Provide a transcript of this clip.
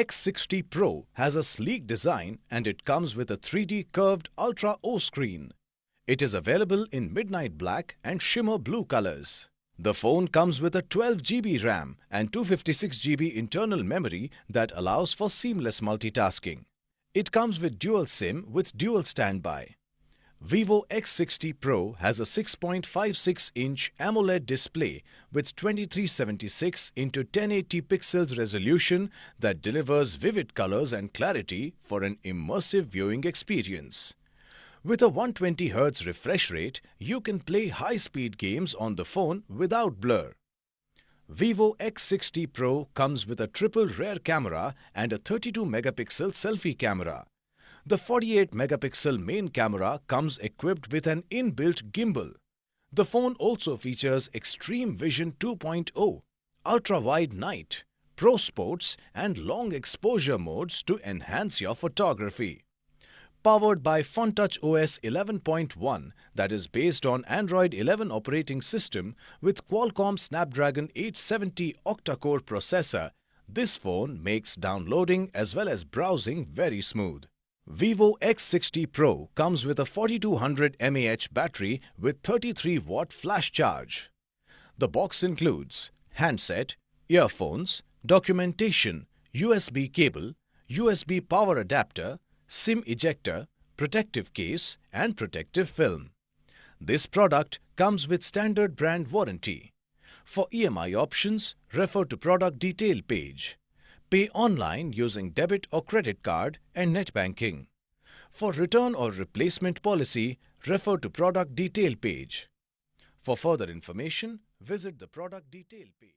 X60 Pro has a sleek design and it comes with a 3D curved Ultra O screen. It is available in midnight black and shimmer blue colors. The phone comes with a 12 GB RAM and 256 GB internal memory that allows for seamless multitasking. It comes with dual SIM with dual standby. Vivo X60 Pro has a 6.56-inch AMOLED display with 2376 x 1080 pixels resolution that delivers vivid colors and clarity for an immersive viewing experience. With a 120Hz refresh rate, you can play high-speed games on the phone without blur. Vivo X60 Pro comes with a triple rear camera and a 32-megapixel selfie camera. The 48-megapixel main camera comes equipped with an inbuilt gimbal. The phone also features Extreme Vision 2.0, Ultra-Wide Night, Pro Sports and Long Exposure modes to enhance your photography. Powered by FunTouch OS 11.1 that is based on Android 11 operating system with Qualcomm Snapdragon 870 octa-core processor, this phone makes downloading as well as browsing very smooth. Vivo X60 Pro comes with a 4200 mAh battery with 33-watt flash charge. The box includes handset, earphones, documentation, USB cable, USB power adapter, SIM ejector, protective case and protective film. This product comes with standard brand warranty. For EMI options, refer to product detail page. Pay online using debit or credit card and net banking. For return or replacement policy, refer to product detail page. For further information, visit the product detail page.